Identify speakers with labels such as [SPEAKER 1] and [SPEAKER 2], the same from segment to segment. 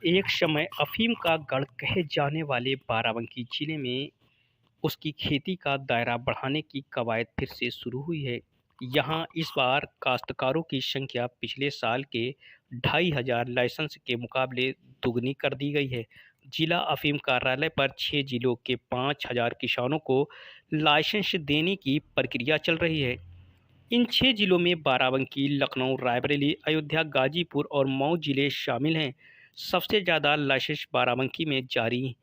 [SPEAKER 1] एक समय अफ़ीम का गढ़ कहे जाने वाले बाराबंकी जिले में उसकी खेती का दायरा बढ़ाने की कवायद फिर से शुरू हुई है। यहाँ इस बार काश्तकारों की संख्या पिछले साल के 2500 लाइसेंस के मुकाबले दुगनी कर दी गई है। जिला अफ़ीम कार्यालय पर 6 जिलों के 5000 किसानों को लाइसेंस देने की प्रक्रिया चल रही है। इन 6 जिलों में बाराबंकी, लखनऊ, रायबरेली, अयोध्या, गाजीपुर और मऊ जिले शामिल हैं। सबसे ज़्यादा लाइसेंस बाराबंकी में जारी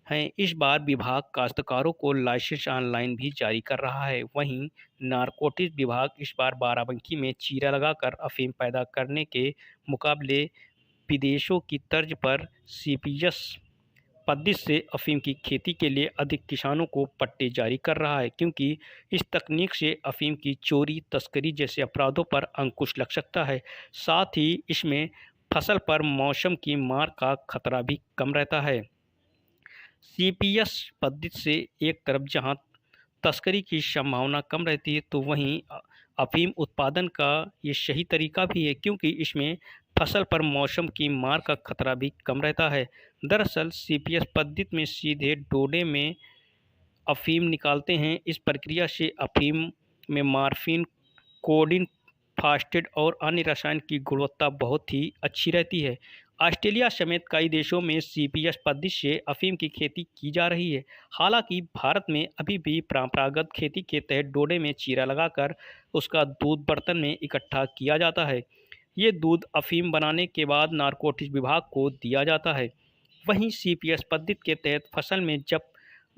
[SPEAKER 1] हैं। इस बार विभाग काश्तकारों को लाइसेंस ऑनलाइन भी जारी कर रहा है। वहीं नारकोटिक्स विभाग इस बार बाराबंकी में चीरा लगाकर अफीम पैदा करने के मुकाबले विदेशों की तर्ज पर सीपीएस पद्धति से अफीम की खेती के लिए अधिक किसानों को पट्टे जारी कर रहा है, क्योंकि इस तकनीक से अफीम की चोरी, तस्करी जैसे अपराधों पर अंकुश लग सकता है। साथ ही इसमें फसल पर मौसम की मार का खतरा भी कम रहता है। सीपीएस पद्धति से एक तरफ जहां तस्करी की संभावना कम रहती है, तो वहीं अफीम उत्पादन का ये सही तरीका भी है, क्योंकि इसमें फसल पर मौसम की मार का खतरा भी कम रहता है। दरअसल सीपीएस पद्धति में सीधे डोडे में अफीम निकालते हैं। इस प्रक्रिया से अफीम में मार्फिन, कोडीन, फास्फेट और अन्य रसायन की गुणवत्ता बहुत ही अच्छी रहती है। ऑस्ट्रेलिया समेत कई देशों में सीपीएस पद्धति से अफीम की खेती की जा रही है। हालांकि भारत में अभी भी परंपरागत खेती के तहत डोडे में चीरा लगाकर उसका दूध बर्तन में इकट्ठा किया जाता है। ये दूध अफीम बनाने के बाद नारकोटिक्स विभाग को दिया जाता है। वहीं सीपीएस पद्धति के तहत फसल में जब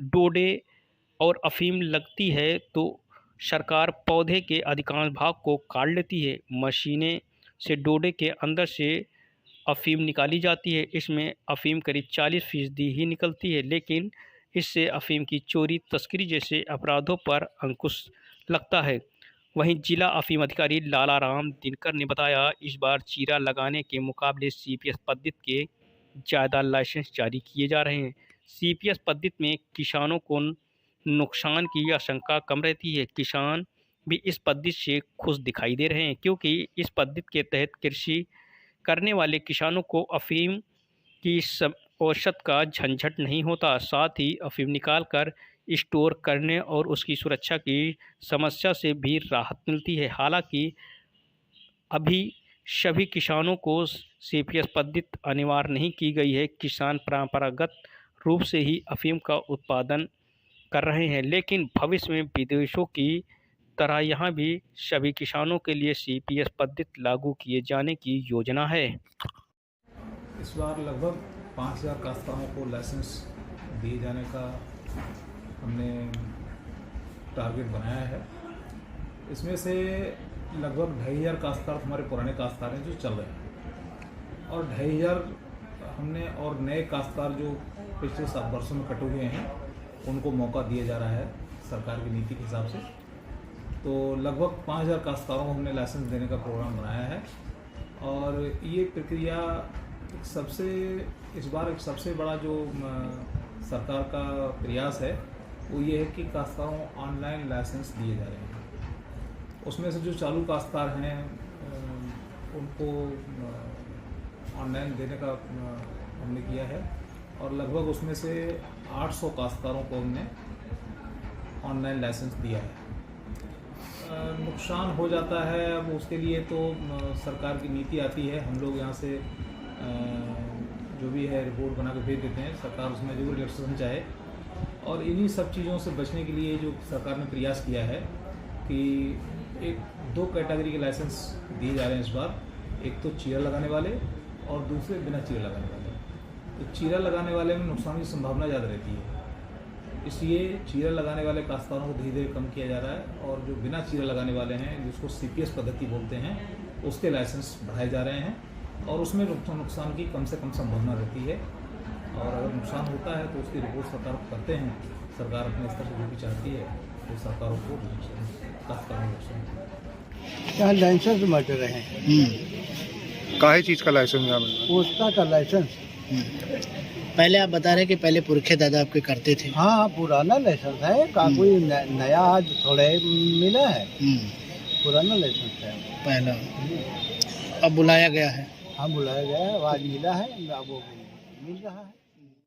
[SPEAKER 1] डोडे और अफीम लगती है, तो सरकार पौधे के अधिकांश भाग को काट लेती है। मशीनें से डोडे के अंदर से अफीम निकाली जाती है। इसमें अफीम करीब 40% ही निकलती है, लेकिन इससे अफीम की चोरी, तस्करी जैसे अपराधों पर अंकुश लगता है। वहीं जिला अफीम अधिकारी लालाराम दिनकर ने बताया, इस बार चीरा लगाने के मुकाबले सीपीएस पद्धति के ज़्यादा लाइसेंस जारी किए जा रहे हैं। सीपीएस पद्धति में किसानों को नुकसान की आशंका कम रहती है। किसान भी इस पद्धति से खुश दिखाई दे रहे हैं, क्योंकि इस पद्धति के तहत कृषि करने वाले किसानों को अफीम की औसत का झंझट नहीं होता। साथ ही अफीम निकालकर स्टोर करने और उसकी सुरक्षा की समस्या से भी राहत मिलती है। हालांकि अभी सभी किसानों को सीपीएस पद्धति अनिवार्य नहीं की गई है। किसान परंपरागत रूप से ही अफीम का उत्पादन कर रहे हैं, लेकिन भविष्य में विदेशों की तरह यहाँ भी सभी किसानों के लिए सीपीएस पद्धति लागू किए जाने की योजना है।
[SPEAKER 2] इस बार लगभग 5000 काश्तकारों को लाइसेंस दिए जाने का हमने टारगेट बनाया है। इसमें से लगभग 2500 काश्तकार हमारे पुराने काश्तकार हैं जो चल रहे हैं, और 2500 हमने और नए काश्तकार जो पिछले 7 वर्षों में कटे हुए हैं उनको मौका दिया जा रहा है सरकार की नीति के हिसाब से। तो लगभग 5000 काश्तकारों को हमने लाइसेंस देने का प्रोग्राम बनाया है, और ये प्रक्रिया इस बार एक सबसे बड़ा जो सरकार का प्रयास है वो ये है कि काश्तकारों को ऑनलाइन लाइसेंस दिए जा रहे हैं। उसमें से जो चालू काश्तकार हैं उनको ऑनलाइन देने का हमने किया है, और लगभग उसमें से 800 काश्तकारों को हमने ऑनलाइन लाइसेंस दिया है। नुकसान हो जाता है, अब उसके लिए तो सरकार की नीति आती है। हम लोग यहाँ से जो भी है रिपोर्ट बना के भेज देते हैं, सरकार उसमें जो रिएक्शन चाहे। और इन्हीं सब चीज़ों से बचने के लिए जो सरकार ने प्रयास किया है कि 2 कैटेगरी के लाइसेंस दिए जा रहे हैं इस बार। एक तो चीरा लगाने वाले और दूसरे बिना चीरा लगाने वाले। तो चीरा लगाने वाले में नुकसान की संभावना ज़्यादा रहती है, इसलिए चीरा लगाने वाले काश्तकारों को धीरे धीरे कम किया जा रहा है, और जो बिना चीरा लगाने वाले हैं जिसको सीपीएस पद्धति बोलते हैं उसके लाइसेंस बढ़ाए जा रहे हैं, और उसमें नुकसान की कम से कम संभावना रहती है। और अगर नुकसान होता है तो उसकी रिपोर्ट सरकार को करते हैं। सरकार अपने स्तर से जो भी चाहती है तो सरकारों को काश्तकारों को
[SPEAKER 3] लाइसेंस मट रहे हैं।
[SPEAKER 4] काहे चीज़ का लाइसेंस यहाँ मिल रहा है?
[SPEAKER 3] पोस्ता का लाइसेंस।
[SPEAKER 5] पहले आप बता रहे हैं कि पहले पुरखे दादा आपके करते थे।
[SPEAKER 3] हाँ, पुराना लाइसेंस है का कोई नया आज थोड़े मिला है। पुराना लाइसेंस है
[SPEAKER 5] पहला अब बुलाया गया है।
[SPEAKER 3] हाँ बुलाया गया है, आज मिला है, अब वो मिल रहा है।